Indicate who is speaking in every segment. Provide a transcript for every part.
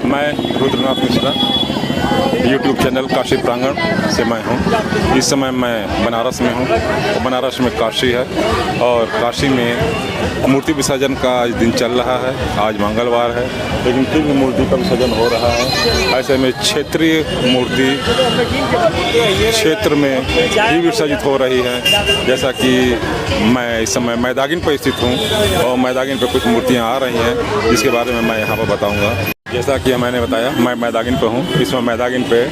Speaker 1: मैं Rudranath Mishra, YouTube channel Kashi प्रांगण से मैं हूँ। इस समय मैं बनारस में हूँ और बनारस में काशी है और काशी में मूर्ति विसर्जन का आज दिन चल रहा है। आज मंगलवार है लेकिन फिर भी मूर्ति का विसर्जन हो रहा है। ऐसे में क्षेत्रीय मूर्ति क्षेत्र में भी विसर्जित हो रही है। जैसा कि मैं इस समय मैदागिन पर स्थित हूँ और मैदागिन पर कुछ मूर्तियाँ आ रही हैं जिसके बारे में मैं यहाँ पर बताऊँगा। जैसा कि मैंने बताया मैं मैदागिन पे हूँ। इसमें मैदागिन पे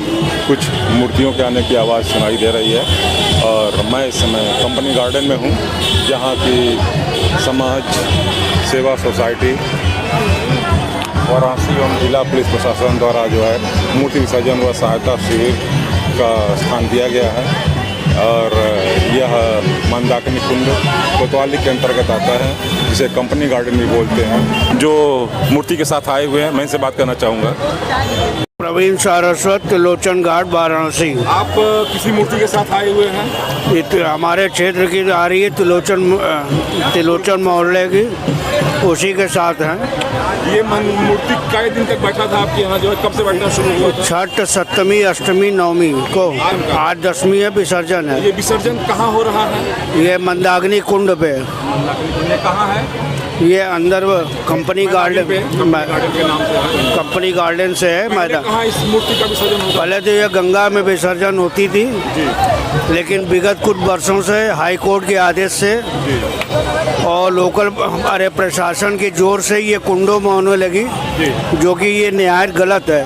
Speaker 1: कुछ मूर्तियों के आने की आवाज़ सुनाई दे रही है और मैं इस समय कंपनी गार्डन में हूँ जहाँ की समाज सेवा सोसाइटी वाराणसी एवं जिला पुलिस प्रशासन द्वारा जो है मूर्ति विसर्जन व सहायता शिविर का स्थान दिया गया है और यह मंदाकिनी कुंड कोतवाली के अंतर्गत आता है जिसे कंपनी गार्डन भी बोलते हैं। जो मूर्ति के साथ आए हुए हैं मैं इनसे बात करना चाहूँगा।
Speaker 2: प्रवीण सारस्वत त्रिलोचन घाट वाराणसी।
Speaker 1: आप किसी मूर्ति के साथ आए हुए हैं?
Speaker 2: ये हमारे क्षेत्र की आ रही है त्रिलोचन मोहल्ले की, उसी के साथ हैं।
Speaker 1: ये मूर्ति कई दिन तक बैठा था आपके यहाँ, जो है कब से बैठना शुरू हुआ था?
Speaker 2: छठ, सप्तमी, अष्टमी, नवमी को। आज 10वीं है, विसर्जन है।
Speaker 1: ये विसर्जन कहाँ हो रहा है?
Speaker 2: ये मंदाकिनी कुंड पे।
Speaker 1: ये कहाँ है?
Speaker 2: ये अंदर कंपनी गार्डन
Speaker 1: के नाम से
Speaker 2: कंपनी गार्डन से है मैदान।
Speaker 1: कहाँ इस मूर्ति का विसर्जन होता?
Speaker 2: पहले तो ये गंगा में विसर्जन होती थी लेकिन विगत कुछ वर्षों से हाई कोर्ट के आदेश से और लोकल हमारे प्रशासन के जोर से ये कुंडों में होने लगी, जो कि ये निहायत गलत है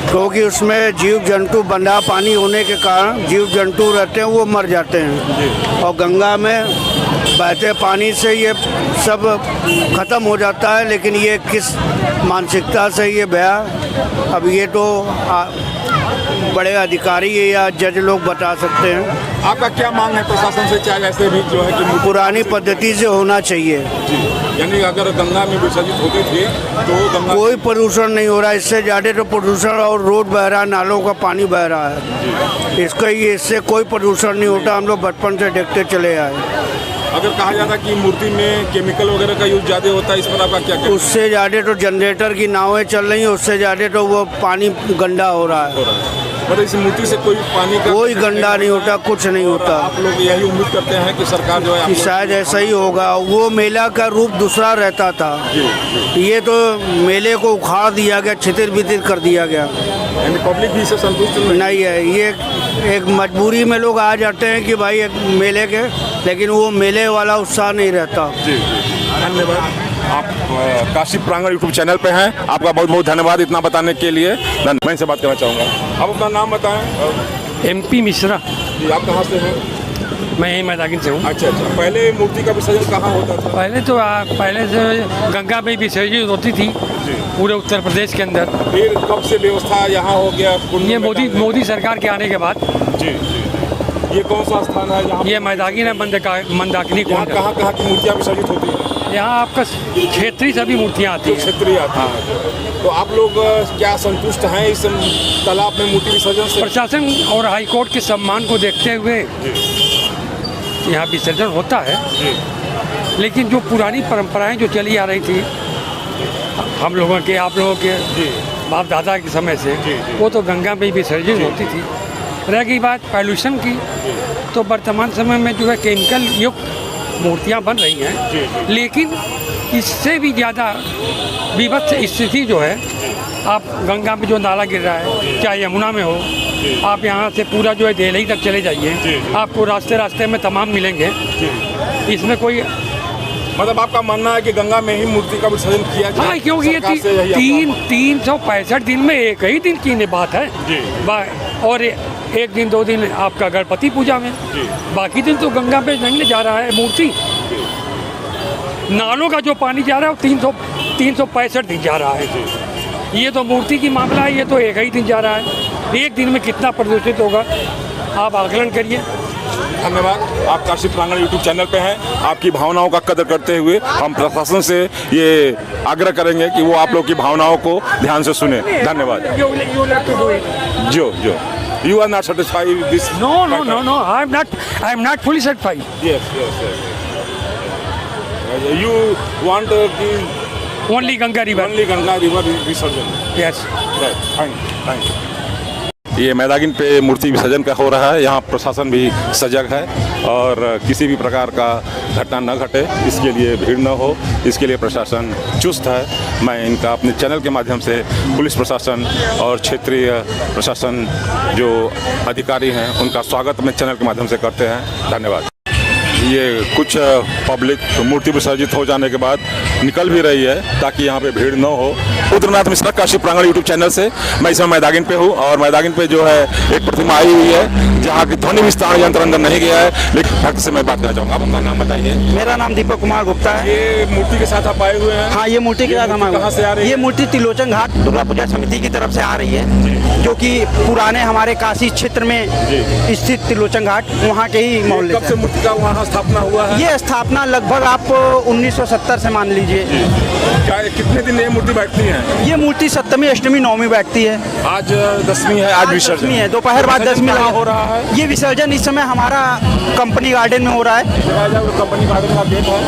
Speaker 2: क्योंकि उसमें जीव जंतु बंदा पानी होने के कारण जीव जंतु रहते हैं वो मर जाते हैं और गंगा में बहते पानी से ये सब खत्म हो जाता है। लेकिन ये किस मानसिकता से ये बया, अब ये तो बड़े अधिकारी या जज लोग बता सकते हैं।
Speaker 1: आपका क्या मांग है प्रशासन से? चाहे ऐसे भी जो है कि
Speaker 2: पुरानी पद्धति से होना चाहिए,
Speaker 1: यानी अगर गंगा में विसर्जित होते थे तो गंगा
Speaker 2: कोई प्रदूषण नहीं हो रहा है। इससे ज़्यादा तो प्रदूषण और रोड बह रहा है, नालों का पानी बह रहा है। इससे कोई प्रदूषण नहीं होता। हम लोग बचपन से देखते चले आए।
Speaker 1: अगर कहा जाता कि मूर्ति में केमिकल वगैरह का यूज ज़्यादा होता है, इस पर आपका क्या कहना है?
Speaker 2: उससे ज़्यादा तो जनरेटर की नावें चल रही हैं, उससे ज़्यादा तो वो पानी गंदा हो रहा है।
Speaker 1: मतलब इस मूर्ति से कोई पानी का
Speaker 2: कोई गंदा नहीं होता, कुछ नहीं होता।
Speaker 1: आप लोग यही उम्मीद करते हैं कि सरकार जो है
Speaker 2: कि शायद ऐसा ही होगा। वो मेला का रूप दूसरा रहता था, ये तो मेले को उखाड़ दिया गया, छितिर बितिर कर दिया गया।
Speaker 1: यानी पब्लिक भी इससे संतुष्ट
Speaker 2: नहीं है। ये एक मजबूरी में लोग आ जाते हैं कि भाई एक मेले के, लेकिन वो मेले वाला उत्साह नहीं रहता।
Speaker 1: जी धन्यवाद। आप काशी प्रांगण यूट्यूब चैनल पे हैं, आपका बहुत बहुत धन्यवाद इतना बताने के लिए। मैं इनसे बात करना चाहूँगा। आप अपना नाम बताएं।
Speaker 3: MP मिश्रा।
Speaker 1: जी आप कहाँ से हैं?
Speaker 3: मैं यही मैदागिन से हूँ।
Speaker 1: अच्छा। पहले मूर्ति का विसर्जन कहाँ होता था?
Speaker 3: पहले से गंगा में विसर्जित होती थी पूरे उत्तर प्रदेश के अंदर।
Speaker 1: फिर कब से व्यवस्था यहाँ हो गया?
Speaker 3: ये मोदी सरकार के आने के बाद।
Speaker 1: जी। ये कौन सा स्थान है यहाँ?
Speaker 3: ये मैदागिन है, मंदाकिनी कुंड।
Speaker 1: कहाँ कहाँ की मूर्तियाँ विसर्जित होती हैं?
Speaker 3: यहाँ आपका क्षेत्रीय सभी मूर्तियाँ आती हैं।
Speaker 1: क्षेत्रीय आती हैं। तो आप लोग क्या संतुष्ट हैं इस तालाब में मूर्ति विसर्जन से?
Speaker 3: प्रशासन और हाई कोर्ट के सम्मान को देखते हुए यहाँ विसर्जन होता है, लेकिन जो पुरानी परंपराएं जो चली आ रही थी हम लोगों के, आप लोगों के बाप दादा के समय से, वो तो गंगा में विसर्जित होती थी। रह गई बात पॉल्यूशन की, तो वर्तमान समय में जो है केमिकल युक्त मूर्तियाँ बन रही हैं, लेकिन इससे भी ज़्यादा विभत्स स्थिति जो है, आप गंगा में जो नाला गिर रहा है, चाहे यमुना में हो, आप यहाँ से पूरा जो है दिल्ली तक चले जाइए, आपको रास्ते रास्ते में तमाम मिलेंगे। इसमें कोई
Speaker 1: मतलब आपका मानना है कि गंगा में ही मूर्ति का विसर्जन किया जाए?
Speaker 3: हाँ, क्योंकि ये 365 दिन में एक ही दिन की बात है। और एक दिन 2 दिन आपका गणपति पूजा में, बाकी दिन तो गंगा पे नहीं जा रहा है मूर्ति। नालों का जो पानी जा रहा है वो 365 दिन जा रहा है। ये तो मूर्ति की मामला है, ये तो एक ही दिन जा रहा है। एक दिन में कितना प्रदूषित होगा आप आकलन करिए।
Speaker 1: धन्यवाद। आप काशी प्रांगण यूट्यूब चैनल पे हैं। आपकी भावनाओं का कदर करते हुए हम प्रशासन से ये आग्रह करेंगे कि वो आप लोग की भावनाओं को ध्यान से सुने। धन्यवाद। जो you are not satisfied with this?
Speaker 3: No. I am not fully satisfied.
Speaker 1: Yes. You want
Speaker 3: only Ganga river.
Speaker 1: Only Ganga river विसर्जन।
Speaker 3: यस।
Speaker 1: Thank you. ये मैदागिन पे मूर्ति विसर्जन का हो रहा है। यहाँ प्रशासन भी सजग है और किसी भी प्रकार का घटना न घटे इसके लिए भीड़ न हो, इसके लिए प्रशासन चुस्त है। मैं इनका अपने चैनल के माध्यम से पुलिस प्रशासन और क्षेत्रीय प्रशासन जो अधिकारी हैं उनका स्वागत अपने चैनल के माध्यम से करते हैं। धन्यवाद। ये कुछ पब्लिक मूर्ति विसर्जित हो जाने के बाद निकल भी रही है ताकि यहाँ पे भीड़ न हो। रुद्रनाथ मिश्रा काशी प्रांगण यूट्यूब चैनल से मैं इस समय मैदागिन पे हूँ और मैदागिन पे जो है एक प्रतिमा आई हुई है जहाँ की ध्वनि विस्तार यंत्र अंदर नहीं गया है, लेकिन भक्त से मैं बात करना चाहूँगा। आप अपना नाम बताइए।
Speaker 4: मेरा नाम दीपक कुमार गुप्ता है।
Speaker 1: ये मूर्ति के साथ आप आए हुए हैं?
Speaker 4: हाँ, ये मूर्ति के साथ हम आए हुए हैं।
Speaker 1: कहाँ से आ रही है?
Speaker 4: ये मूर्ति त्रिलोचन घाट दुर्गा पूजा समिति की तरफ से आ रही है, जो कि पुराने हमारे काशी क्षेत्र में स्थित त्रिलोचन घाट वहाँ के ही मोहल्ले
Speaker 1: कब से मूर्ति का वहाँ स्थापना हुआ है?
Speaker 4: ये स्थापना लगभग आप 1970 से मान लीजिए।
Speaker 1: क्या कितने दिन ये मूर्ति बैठती है?
Speaker 4: ये मूर्ति सप्तमी अष्टमी नवमी बैठती है।
Speaker 1: आज 10वीं है, आज विसर्जन
Speaker 4: है, दोपहर बाद 10वीं
Speaker 1: हो रहा है।
Speaker 4: ये विसर्जन इस समय हमारा कंपनी गार्डन में हो रहा है।
Speaker 1: कंपनी गार्डन का गेट है,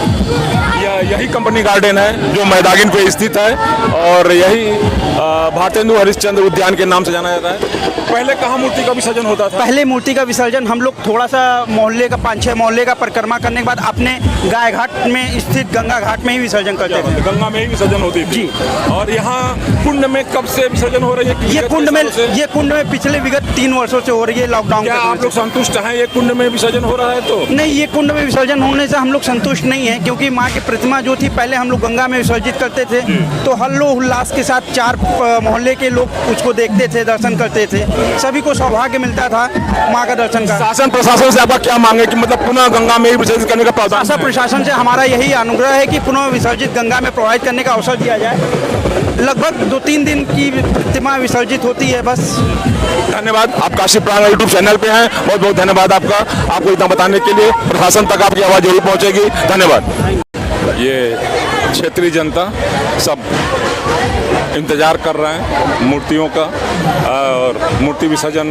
Speaker 1: यही कंपनी गार्डन है जो मैदागिन पे स्थित है और यही भारतेंदु हरिश्चंद्र उद्यान के नाम से जाना जाता है। पहले कहाँ मूर्ति का विसर्जन होता था?
Speaker 4: पहले मूर्ति का विसर्जन हम लोग थोड़ा सा मोहल्ले का 5-6 मोहल्ले का परिक्रमा करने के बाद अपने गाय घाट में स्थित गंगा घाट में ही विसर्जन करते थे।
Speaker 1: गंगा में ही विसर्जन होती थी
Speaker 4: जी।
Speaker 1: और यहाँ कुंड में कब से विसर्जन हो रही है?
Speaker 4: ये कुंड में पिछले विगत 3 वर्षों से हो रही है लॉकडाउन।
Speaker 1: क्या आप लोग संतुष्ट हैं ये कुंड में विसर्जन हो रहा है? तो
Speaker 4: नहीं, ये कुंड में विसर्जन होने से हम लोग संतुष्ट नहीं है, क्योंकि माँ की प्रतिमा जो थी पहले हम लोग गंगा में विसर्जित करते थे तो हल्लो उल्लास के साथ 4 मोहल्ले के लोग उसको देखते थे, दर्शन करते थे, सभी को सौभाग्य मिलता था माँ का दर्शन का।
Speaker 1: शासन प्रशासन से आपका क्या मांगे कि मतलब पुनः गंगा में ही विसर्जित करने का प्रावधान?
Speaker 4: शासन प्रशासन से हमारा यही अनुग्रह है कि पुनः विसर्जित गंगा में प्रवाहित करने का अवसर दिया जाए। लगभग 2-3 दिन की प्रतिमा विसर्जित होती है बस।
Speaker 1: धन्यवाद। आप काशी प्रांगण यूट्यूब चैनल पे हैं, बहुत बहुत धन्यवाद आपका। आपको इतना बताने के लिए प्रशासन तक आपकी आवाज़ जरूर पहुंचेगी। धन्यवाद। ये क्षेत्रीय जनता सब इंतज़ार कर रहे हैं मूर्तियों का और मूर्ति विसर्जन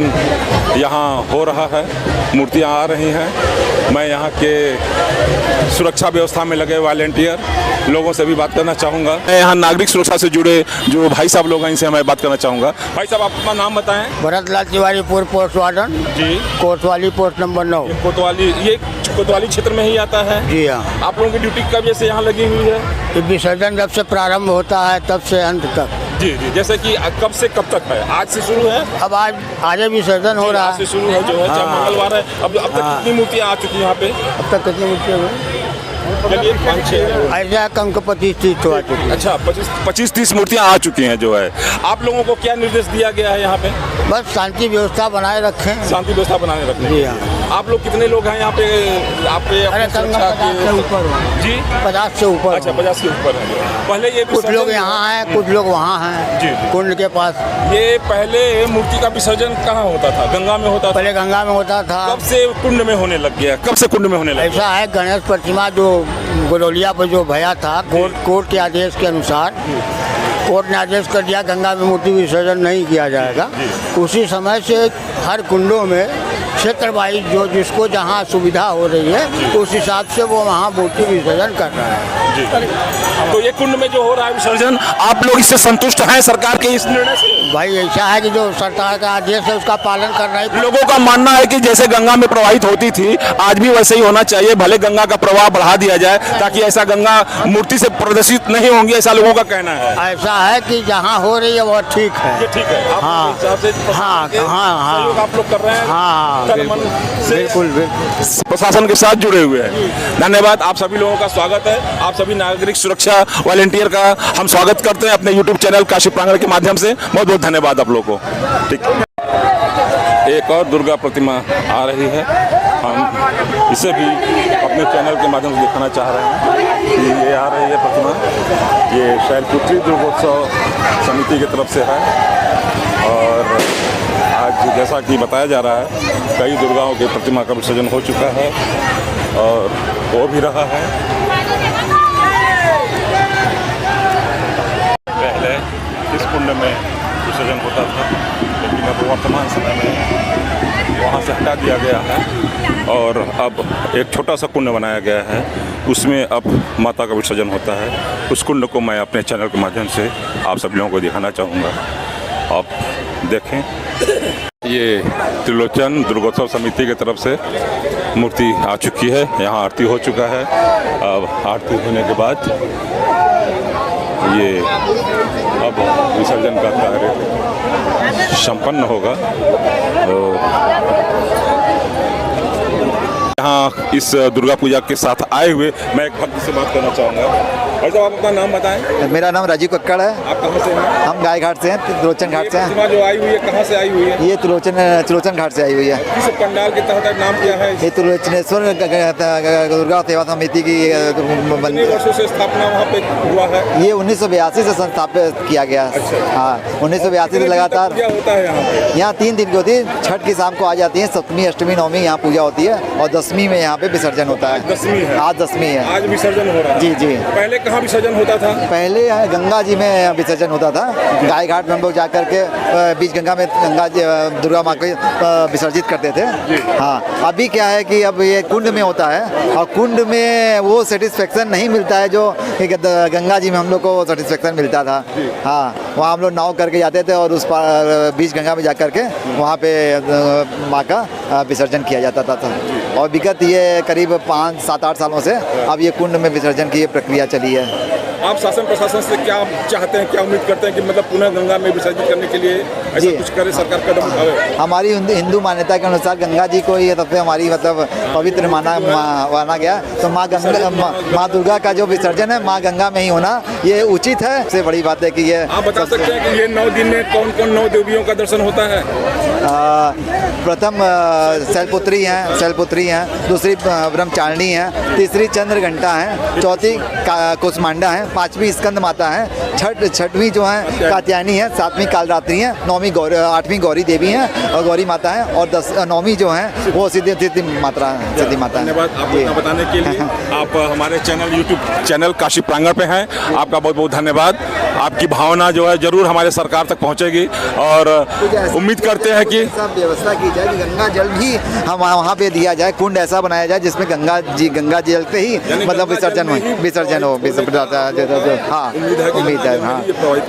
Speaker 1: यहाँ हो रहा है, मूर्तियाँ आ रही हैं। मैं यहाँ के सुरक्षा व्यवस्था में लगे वॉलेंटियर लोगों से भी बात करना चाहूँगा। मैं यहाँ नागरिक सुरक्षा से जुड़े जो भाई साहब लोग हैं इनसे मैं बात करना चाहूँगा। भाई साहब, आप अपना नाम बताएं।
Speaker 2: भरतलाल तिवारी, पूर्व पोस्ट वार्डन
Speaker 1: जी,
Speaker 2: कोतवाली पोस्ट नंबर 9।
Speaker 1: कोतवाली, ये कोतवाली क्षेत्र में ही आता है?
Speaker 2: जी हाँ।
Speaker 1: आप लोगों की ड्यूटी कब से यहाँ लगी हुई है?
Speaker 2: ये विसर्जन जब से प्रारंभ होता है तब से अंत तक।
Speaker 1: जी जी, जैसे कि कब से कब तक है? आज से शुरू है?
Speaker 2: अब आज विसर्जन हो रहा
Speaker 1: आज से शुरू है जो है,
Speaker 2: हाँ।
Speaker 1: मंगलवार है। अब तक कितनी मूर्तियाँ आ चुकी हैं यहाँ पे?
Speaker 2: अब तक कितनी मूर्तियाँ हुई?
Speaker 1: चलिए 5-6
Speaker 2: ऐसा कम को 25-30 आ चुकी है।
Speaker 1: अच्छा, 25-30 मूर्तियाँ आ चुकी हैं जो है। आप लोगों को क्या निर्देश दिया गया है यहाँ पे?
Speaker 2: बस शांति व्यवस्था बनाए रखें।
Speaker 1: शांति व्यवस्था बनाने रखने।
Speaker 2: जी हाँ।
Speaker 1: आप लोग कितने लोग हैं यहाँ पे? आपके
Speaker 2: अरे कम 50 से ऊपर हो।
Speaker 1: जी,
Speaker 2: 50 से ऊपर।
Speaker 1: अच्छा, 50 के ऊपर है। पहले ये
Speaker 2: कुछ लोग यहाँ हैं, कुछ लोग वहाँ हैं।
Speaker 1: जी, जी।
Speaker 2: कुंड के पास।
Speaker 1: ये पहले मूर्ति का विसर्जन कहाँ होता था? गंगा में होता था?
Speaker 2: पहले गंगा में होता था।
Speaker 1: कब से कुंड में होने लग गया? कब से कुंड में होने लगा?
Speaker 2: ऐसा है, गणेश प्रतिमा जो गोलौलिया पर जो भया था, कोर्ट के आदेश के अनुसार कोर्ट ने आदेश कर दिया गंगा में मूर्ति विसर्जन नहीं किया जाएगा। उसी समय से हर कुंडों में क्षेत्र वाइज जो जिसको जहाँ सुविधा हो रही है उस हिसाब से वो वहाँ मूर्ति विसर्जन कर रहा है।
Speaker 1: जी। तो ये कुंड में जो हो रहा है विसर्जन, आप लोग इससे संतुष्ट हैं सरकार के इस निर्णय से?
Speaker 2: भाई ऐसा है कि जो सरकार का आदेश है उसका पालन करना ही।
Speaker 1: लोगों का मानना है कि जैसे गंगा में प्रवाहित होती थी आज भी वैसे ही होना चाहिए, भले गंगा का प्रवाह बढ़ा दिया जाए ताकि ऐसा गंगा मूर्ति से प्रदर्शित नहीं होंगी, ऐसा लोगों का कहना है।
Speaker 2: ऐसा है कि जहाँ हो रही है वो ठीक है।
Speaker 1: ये ठीक है। आप
Speaker 2: हाँ।
Speaker 1: हिसाब से
Speaker 2: हाँ, हाँ।
Speaker 1: सहयोग आप लोग कर रहे हैं?
Speaker 2: हाँ,
Speaker 1: तन मन से
Speaker 2: बिल्कुल
Speaker 1: प्रशासन के साथ जुड़े हुए हैं। धन्यवाद। आप सभी लोगों का स्वागत है। आप सभी नागरिक सुरक्षा वॉलेंटियर का हम स्वागत करते हैं अपने यूट्यूब चैनल काशी प्रांगण के माध्यम से। बहुत बहुत धन्यवाद आप लोगों को। ठीक है। एक और दुर्गा प्रतिमा आ रही है, हम इसे भी अपने चैनल के माध्यम से दिखाना चाह रहे हैं कि ये आ रही है प्रतिमा। ये शैलपुत्री दुर्गोत्सव समिति की तरफ से है और आज जैसा कि बताया जा रहा है कई दुर्गाओं की प्रतिमा का विसर्जन हो चुका है और हो भी रहा है। पहले इस कुंड में विसर्जन होता होता था, लेकिन अब वर्तमान समय में वहाँ से हटा दिया गया है और अब एक छोटा सा कुंड बनाया गया है, उसमें अब माता का विसर्जन होता है। उस कुंड को मैं अपने चैनल के माध्यम से आप सब लोगों को दिखाना चाहूँगा, आप देखें। ये त्रिलोचन दुर्गोत्सव समिति की तरफ से मूर्ति आ चुकी है, यहाँ आरती हो चुका है। अब आरती होने के बाद ये अब विसर्जन का कार्य संपन्न होगा। यहाँ इस दुर्गा पूजा के साथ आए हुए मैं एक भक्त से बात करना चाहूँगा। भाई साहब, आप अपना नाम बताएं।
Speaker 5: मेरा नाम राजीव कक्कड़ है।
Speaker 1: आप कहाँ से हैं?
Speaker 5: हम गाय घाट से हैं, त्रिलोचन घाट से हैं।
Speaker 1: प्रतिमा जो आई हुई है कहाँ से आई हुई है?
Speaker 5: ये त्रिलोचन घाट से आई हुई है।
Speaker 1: किस पंडाल के तहत नाम क्या है?
Speaker 5: ये त्रिलोचनेश्वर दुर्गा सेवा समिति की
Speaker 1: कितने वर्षों से स्थापना वहाँ पे हुआ है?
Speaker 5: ये 1982 से संस्थापित किया गया। हाँ, 1982 से लगातार
Speaker 1: क्या होता है यहाँ पे?
Speaker 5: यहाँ 3 दिन की होती है। छठ की शाम को आ जाती है, सप्तमी अष्टमी नवमी यहाँ पूजा होती है और दसवीं में यहाँ पे विसर्जन होता है।
Speaker 1: दसवीं है?
Speaker 5: आज दसवीं है।
Speaker 1: आज विसर्जन हो रहा है?
Speaker 5: जी जी।
Speaker 1: पहले कहाँ विसर्जन होता था?
Speaker 5: पहले गंगा जी में विसर्जन होता था। गाय घाट में हम लोग जा करके बीच गंगा में गंगा जी दुर्गा माँ को विसर्जित करते थे। हाँ, अभी क्या है कि अब ये कुंड में होता है और कुंड में वो सेटिस्फेक्शन नहीं मिलता है जो गंगा जी में हम लोग को सेटिस्फेक्शन मिलता था। हाँ, वहाँ हम लोग नाव करके जाते थे और उस बीच गंगा में जा करके वहाँ पे माँ का विसर्जन किया जाता था। और विगत ये करीब 5-7-8 सालों से अब ये कुंड में विसर्जन की ये प्रक्रिया चली है।
Speaker 1: आप शासन प्रशासन से क्या चाहते हैं, क्या उम्मीद करते हैं कि मतलब पुनः गंगा में विसर्जित करने के लिए ऐसा कुछ करे, सरकार कदम उठावे?
Speaker 5: हमारी हिंदू मान्यता के अनुसार गंगा जी को ये सबसे हमारी मतलब पवित्र माना गया। तो माँ दुर्गा का जो विसर्जन है माँ गंगा में ही होना ये उचित है। सबसे बड़ी बात है कि ये
Speaker 1: आप बता सकते हैं कि ये 9 दिन में कौन कौन 9 देवियों का दर्शन होता है?
Speaker 5: प्रथम शैलपुत्री हैं, दूसरी ब्रह्मचारिणी है, तीसरी चंद्रघंटा है, चौथी कुसमांडा है, 5वीं स्कंद माता है, छठवीं जो है कात्यायनी है, 7वीं कालरात्रि है, 8वीं गौरी देवी है और गौरी माता है और 9वीं जो है वो सिद्धि माता है।
Speaker 1: धन्यवाद आपको इतना बताने के लिए। आप हमारे चैनल यूट्यूब चैनल काशी प्रांगण पे हैं, आपका बहुत बहुत धन्यवाद। आपकी भावना जो है जरूर हमारे सरकार तक पहुंचेगी और उम्मीद करते हैं कि
Speaker 5: सब व्यवस्था की जाए कि गंगा जल भी हम वहाँ पे दिया जाए, कुंड ऐसा बनाया जाए जिसमें गंगा जल पे ही मतलब विसर्जन हो। हाँ, उम्मीद है। हाँ,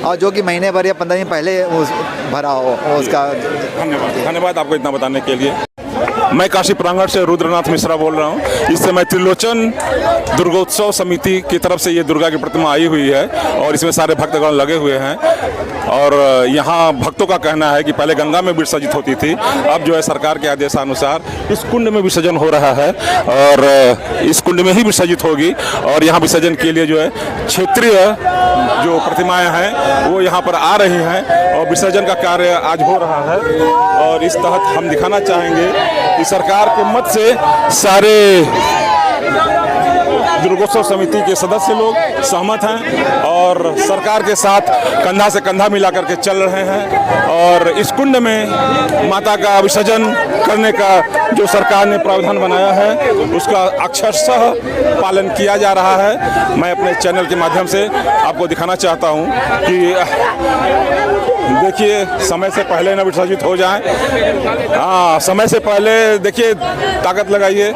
Speaker 5: और जो कि महीने भर या 15 दिन पहले भरा हो उसका।
Speaker 1: धन्यवाद आपको इतना बताने के लिए। मैं काशी प्रांगण से रुद्रनाथ मिश्रा बोल रहा हूँ। इस समय त्रिलोचन दुर्गोत्सव समिति की तरफ से ये दुर्गा की प्रतिमा आई हुई है और इसमें सारे भक्तगण लगे हुए हैं और यहाँ भक्तों का कहना है कि पहले गंगा में विसर्जित होती थी, अब जो है सरकार के आदेशानुसार इस कुंड में विसर्जन हो रहा है और इस कुंड में ही विसर्जित होगी। और यहाँ विसर्जन के लिए जो है क्षेत्रीय जो प्रतिमाएं हैं वो यहाँ पर आ रही हैं और विसर्जन का कार्य आज हो रहा है। और इस तहत हम दिखाना चाहेंगे कि सरकार के मत से सारे दुर्गोत्सव समिति के सदस्य लोग सहमत हैं और सरकार के साथ कंधा से कंधा मिला करके चल रहे हैं और इस कुंड में माता का विसर्जन करने का जो सरकार ने प्रावधान बनाया है उसका अक्षरशः पालन किया जा रहा है। मैं अपने चैनल के माध्यम से आपको दिखाना चाहता हूं कि देखिए समय से पहले न विसर्जित हो जाए। हाँ, समय से पहले देखिए, ताकत लगाइए।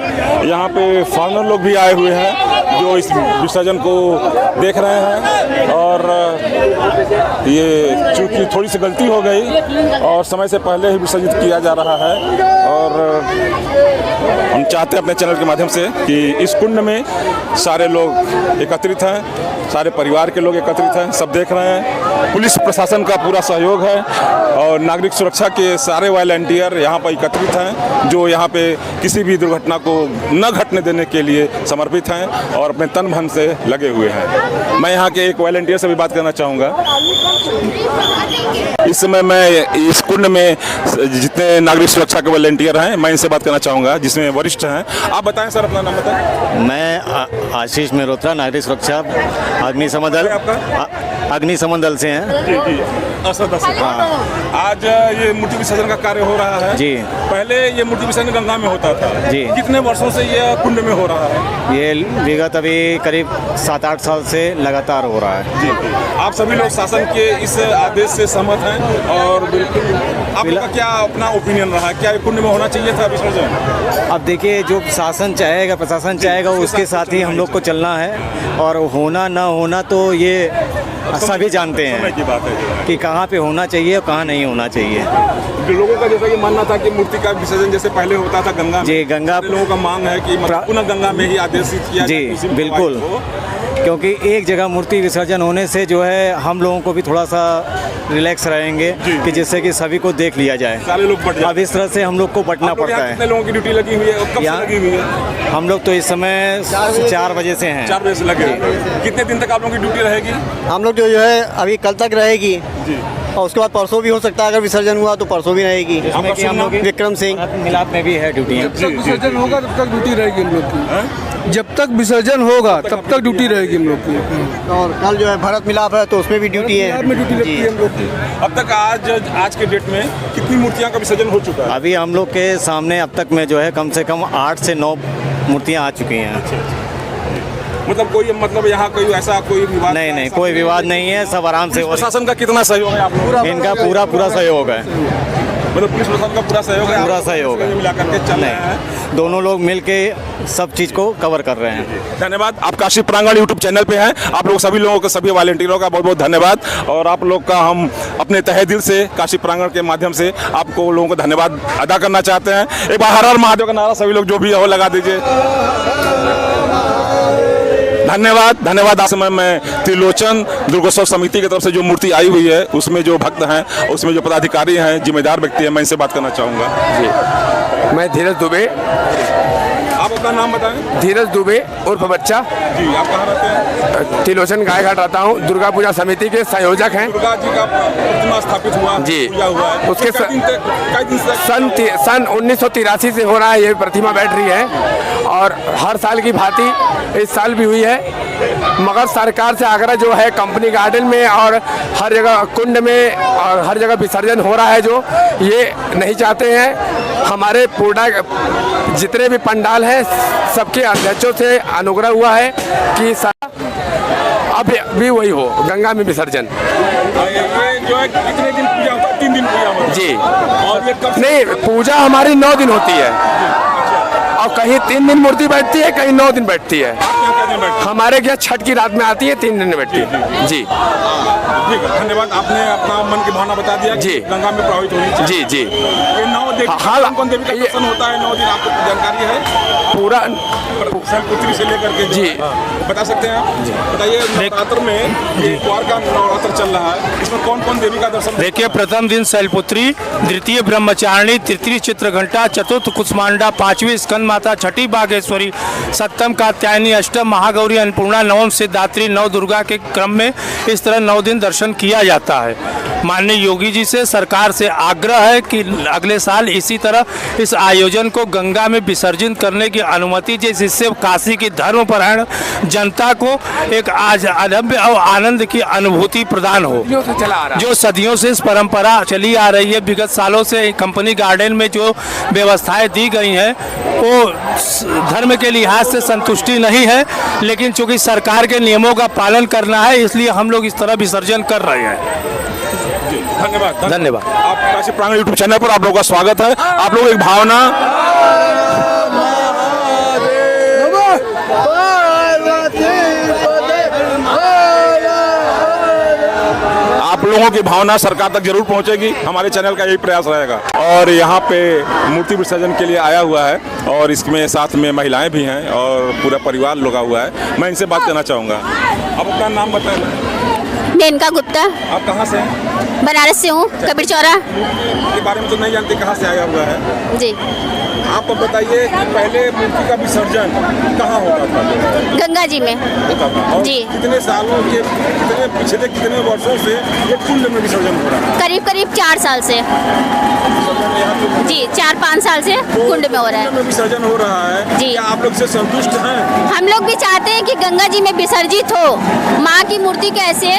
Speaker 1: यहाँ पे फॉरेनर लोग भी आए हुए हैं जो इस विसर्जन को देख रहे हैं और ये चूँकि थोड़ी सी गलती हो गई और समय से पहले ही विसर्जित किया जा रहा है और हम चाहते हैं अपने चैनल के माध्यम से कि इस कुंड में सारे लोग एकत्रित हैं, सारे परिवार के लोग एकत्रित हैं, सब देख रहे हैं। पुलिस प्रशासन का पूरा सहयोग है और नागरिक सुरक्षा के सारे वॉलंटियर यहाँ पर एकत्रित हैं जो यहाँ पे किसी भी दुर्घटना को न घटने देने के लिए समर्पित हैं और अपने तन मन से लगे हुए हैं। मैं यहाँ के एक वॉलंटियर से भी बात करना चाहूँगा। इस समय मैं इस कुंड में जितने नागरिक सुरक्षा के वॉलंटियर हैं मैं इनसे बात करना चाहूँगा जिसमें वरिष्ठ हैं। आप बताएं सर, अपना नाम बताएं।
Speaker 6: मैं आशीष मेहरोत्रा, नागरिक सुरक्षा अग्निशम दल।
Speaker 1: आपका
Speaker 6: अग्निशमन दल से हैं।
Speaker 1: जी जी, असद असद। आज ये मूर्ति विसर्जन का कार्य हो रहा है।
Speaker 6: जी।
Speaker 1: पहले ये मूर्ति विसर्जन गंगा में होता था।
Speaker 6: जी।
Speaker 1: कितने वर्षों से ये कुंड में हो रहा है?
Speaker 6: ये विगत अभी करीब 7-8 साल से लगातार हो रहा है।
Speaker 1: जी। आप सभी लोग शासन के इस आदेश से सहमत हैं और बिल्कुल आपका क्या अपना ओपिनियन रहा? क्या ये कुंड में होना चाहिए था विसर्जन?
Speaker 6: अब देखिए, जो शासन चाहेगा, प्रशासन चाहेगा, उसके साथ ही हम लोग को चलना है। और होना ना होना तो ये सभी जानते
Speaker 1: समय की
Speaker 6: हैं
Speaker 1: बात है
Speaker 6: कि कहाँ पे होना चाहिए और कहाँ नहीं होना चाहिए।
Speaker 1: लोगों का जैसा ये मानना था कि मूर्ति का विसर्जन जैसे पहले होता था गंगा में।
Speaker 6: जी, गंगा
Speaker 1: लोगों का मांग है कि मतलब पुनः गंगा में ही आदेशित किया
Speaker 6: जी,
Speaker 1: जाए किसी भी
Speaker 6: बिल्कुल।
Speaker 1: प्रवाही को।
Speaker 6: क्योंकि एक जगह मूर्ति विसर्जन होने से जो है हम लोगों को भी थोड़ा सा रिलैक्स रहेंगे कि जिससे कि सभी को देख लिया जाए।
Speaker 1: सारे लोग बट जाए।
Speaker 6: अब इस तरह से हम लोग को बटना
Speaker 1: आप लोग
Speaker 6: पड़ता
Speaker 1: यहाँ कितने
Speaker 6: है।
Speaker 1: लोगों की ड्यूटी लगी हुई है और कब से
Speaker 6: यहाँ-
Speaker 1: लगी हुई है?
Speaker 6: हम लोग तो इस समय 4 बजे से हैं।
Speaker 1: 4 बजे से लगे हैं। कितने दिन तक आप लोगों की ड्यूटी रहेगी?
Speaker 7: हम लोग जो है अभी कल तक रहेगी
Speaker 1: जी।
Speaker 7: और उसके बाद परसों भी हो सकता है, अगर विसर्जन हुआ तो परसों भी रहेगी।
Speaker 1: आपका
Speaker 6: कि हम लोग की
Speaker 7: विक्रम सिंह
Speaker 6: मिलाप में भी है ड्यूटियाँ।
Speaker 8: विसर्जन होगा तब तक ड्यूटी रहेगी हम लोग की। जब तक विसर्जन होगा तब तक ड्यूटी रहेगी हम लोग की।
Speaker 7: और कल जो है भरत मिलाप है तो उसमें भी ड्यूटी है।
Speaker 8: में ड्यूटी लगती है हम लोग की।
Speaker 1: अब तक आज के डेट में कितनी मूर्तियां का विसर्जन हो चुका है?
Speaker 6: अभी हम लोग के सामने अब तक में जो है कम से कम 8 से 9 मूर्तियाँ आ चुकी हैं।
Speaker 1: मतलब यहाँ कोई ऐसा कोई विवाद?
Speaker 6: नहीं नहीं, कोई विवाद नहीं है, सब आराम से हो रहा
Speaker 1: प्रशासन का कितना सहयोग है आप लोगों?
Speaker 6: है। इनका पूरा सहयोग है।
Speaker 1: मतलब पुलिस प्रशासन का पूरा सहयोग है?
Speaker 6: पूरा
Speaker 1: आप लोग
Speaker 6: सहयोग है।
Speaker 1: मिला करके चल रहे हैं।
Speaker 6: नहीं, दोनों लोग मिल के सब चीज़ को कवर कर रहे हैं।
Speaker 1: धन्यवाद। आप काशी प्रांगण यूट्यूब चैनल पे हैं। आप लोग सभी लोगों को, सभी वॉलंटियरों का बहुत बहुत धन्यवाद। और आप लोग का हम अपने तहे दिल से काशी प्रांगण के माध्यम से आपको लोगों को धन्यवाद अदा करना चाहते हैं। एक बार हर हर महादेव का नारा सभी लोग जो भी हो लगा दीजिए। धन्यवाद। आज समय में त्रिलोचन दुर्गोत्सव समिति की तरफ से जो मूर्ति आई हुई है उसमें जो भक्त हैं, उसमें जो पदाधिकारी हैं, जिम्मेदार व्यक्ति हैं, मैं इनसे बात करना चाहूँगा।
Speaker 9: जी, मैं धीरज दुबे।
Speaker 1: आप अपना नाम बताएं।
Speaker 9: धीरज दुबे उर्फ बच्चा।
Speaker 1: जी, आप कहाँ रहते हैं?
Speaker 9: त्रिलोचन गायघाट रहता हूँ। दुर्गा पूजा समिति के संयोजक हैं।
Speaker 1: दुर्गा जी का प्रतिमा स्थापित हुआ,
Speaker 9: जी।
Speaker 1: पूजा हुआ है।
Speaker 9: उसके
Speaker 1: कई दिन से
Speaker 9: सन 1983 से हो रहा है, ये प्रतिमा बैठ रही है और हर साल की भांति इस साल भी हुई है। मगर सरकार से आग्रह जो है, कंपनी गार्डन में और हर जगह कुंड में और हर जगह विसर्जन हो रहा है, जो ये नहीं चाहते हैं। हमारे पूरा जितने भी पंडाल हैं सबके अध्यक्षों से अनुग्रह हुआ है कि अब भी वही हो, गंगा में विसर्जन।
Speaker 1: ये जो है कितने दिन पूजा होता है? 3 दिन पूजा होता है।
Speaker 9: जी।
Speaker 1: और ये कब?
Speaker 9: नहीं, पूजा हमारी 9 दिन होती है और कहीं 3 दिन मूर्ति बैठती है, कहीं 9 दिन बैठती है।
Speaker 1: क्या दिन बैठते?
Speaker 9: हमारे यहाँ छठ की रात में आती है, 3 दिन बैठती है। जी
Speaker 1: ठीक है, धन्यवाद। आपने अपना मन की भावना बता दिया कि
Speaker 9: जी।
Speaker 1: गंगा में प्रभावित होनी चाहिए।
Speaker 9: जी जी।
Speaker 1: ये 9 देवी,
Speaker 9: हाँ,
Speaker 1: कौन देवी का
Speaker 9: ये-
Speaker 1: दर्शन होता है 9 दिन? आपको जानकारी है?
Speaker 9: पूरा
Speaker 1: शैलपुत्री से लेकर के जो
Speaker 9: जी।
Speaker 1: है, बता सकते हैं आप? बताइए, नवरात्र में ये क्वार का नवरात्र चल रहा है, इसमें कौन कौन देवी का दर्शन?
Speaker 10: देखिए, प्रथम दिन शैलपुत्री, द्वितीय ब्रह्मचारिणी, तृतीय चित्रघंटा, चतुर्थ कुष्मांडा, 5वीं स्कंद माता, छठी बागेश्वरी, सप्तम कात्यायनी, अष्टम महागौरी, अन्नपूर्णा, नवम सिद्धात्री, 9 दुर्गा के क्रम में इस तरह 9 दिन दर्शन किया जाता है। माननीय योगी जी से, सरकार से आग्रह है कि अगले साल इसी तरह इस आयोजन को गंगा में विसर्जित करने की अनुमति दे, जिससे काशी की धर्मपरायण जनता को एक आज अनव्य और आनंद की अनुभूति प्रदान हो, जो सदियों से इस परंपरा चली आ रही है। विगत सालों से कंपनी गार्डन में जो व्यवस्थाएं दी गई हैं वो धर्म के लिहाज से संतुष्टि नहीं है, लेकिन चूंकि सरकार के नियमों का पालन करना है, इसलिए हम लोग इस तरह विसर्जन कर रहे हैं।
Speaker 1: धन्यवाद। आप काशी प्रांगण यूट्यूब चैनल पर आप लोगों का स्वागत है। आप लोग एक भावना, आप लोगों की भावना सरकार तक जरूर पहुंचेगी। हमारे चैनल का यही प्रयास रहेगा। और यहाँ पे मूर्ति विसर्जन के लिए आया हुआ है और इसमें साथ में महिलाएं भी हैं और पूरा परिवार लगा हुआ है। मैं इनसे बात करना चाहूँगा। आप अपना नाम बताएं।
Speaker 11: मेनका गुप्ता।
Speaker 1: आप कहाँ से हैं?
Speaker 11: बनारस से हूँ, कबीर चौरा।
Speaker 1: के बारे में तो नहीं जानते, कहाँ से आया हुआ है?
Speaker 11: जी,
Speaker 1: आप अब बताइए कि पहले मूर्ति का विसर्जन कहाँ होता था?
Speaker 11: गंगा जी में।
Speaker 1: होता था। और
Speaker 11: जी।
Speaker 1: कितने सालों के, पिछले कितने वर्षों से ये कुंड में विसर्जन हो रहा है?
Speaker 11: करीब करीब 4 साल से। जी, 4-5 साल से कुंड में हो रहा
Speaker 1: कुंड
Speaker 11: है।
Speaker 1: में विसर्जन हो रहा है।
Speaker 11: जी।
Speaker 1: क्या आप लोग से संतुष्ट हैं?
Speaker 11: हम लोग भी चाहते हैं कि गंगा जी में विसर्जित हो माँ की मूर्ति कैसे,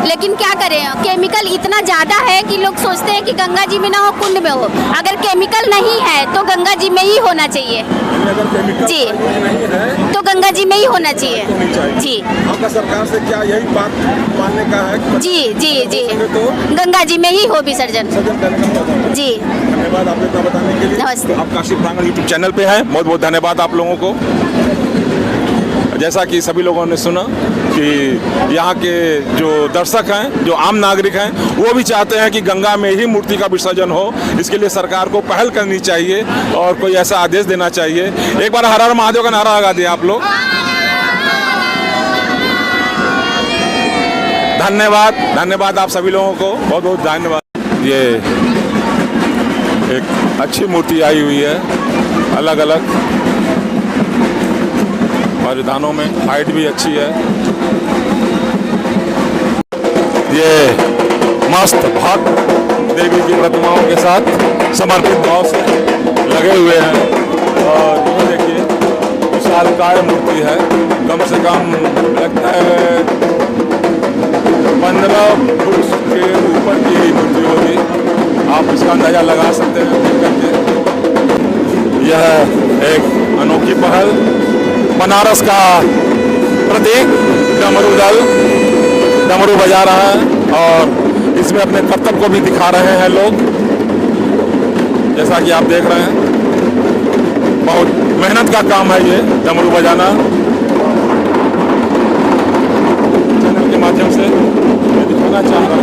Speaker 11: लेकिन क्या करें, केमिकल इतना ज़्यादा है कि लोग सोचते हैं कि गंगा जी में ना हो, कुंड में हो। अगर केमिकल नहीं है तो गंगा जी में ही होना चाहिए।
Speaker 1: अगर केमिकल
Speaker 11: जी।
Speaker 1: नहीं है
Speaker 11: तो गंगा जी में ही होना चाहिए।
Speaker 1: होनी चाहिए।
Speaker 11: जी
Speaker 1: आपका सरकार से क्या यही बात मानने का है कि
Speaker 11: जी जी जी,
Speaker 1: तो
Speaker 11: गंगा जी में ही हो विसर्जन।
Speaker 1: विसर्जन करने का मौका है?
Speaker 11: जी,
Speaker 1: धन्यवाद आपको इतना बताने के लिए।
Speaker 11: नमस्ते।
Speaker 1: आप काशी प्रांगण यूट्यूब चैनल पे हैं, बहुत बहुत धन्यवाद आप लोगों को। जैसा कि सभी लोगों ने सुना कि यहाँ के जो दर्शक हैं, जो आम नागरिक हैं, वो भी चाहते हैं कि गंगा में ही मूर्ति का विसर्जन हो। इसके लिए सरकार को पहल करनी चाहिए और कोई ऐसा आदेश देना चाहिए। एक बार हर हर महादेव का नारा लगा दिया आप लोग। धन्यवाद, धन्यवाद आप सभी लोगों को, बहुत बहुत धन्यवाद। ये एक अच्छी मूर्ति आई हुई है, अलग अलग परिधानों में, हाइट भी अच्छी है। ये मस्त भक्त देवी की प्रतिमाओं के साथ समर्पित भाव से लगे हुए हैं। और ये देखिए विशालकाय मूर्ति है, कम से कम लगता है 15 फुट के ऊपर की मूर्ति होगी। आप इसका अंदाजा लगा सकते हैं देख करके। यह एक अनोखी पहल, बनारस का प्रतीक डमरू दल डमरू बजा रहा है और इसमें अपने कर्तव्य को भी दिखा रहे हैं लोग। जैसा कि आप देख रहे हैं, बहुत मेहनत का काम है ये डमरू बजाना। चैनल के माध्यम से मैं दिखाना चाह रहा हूँ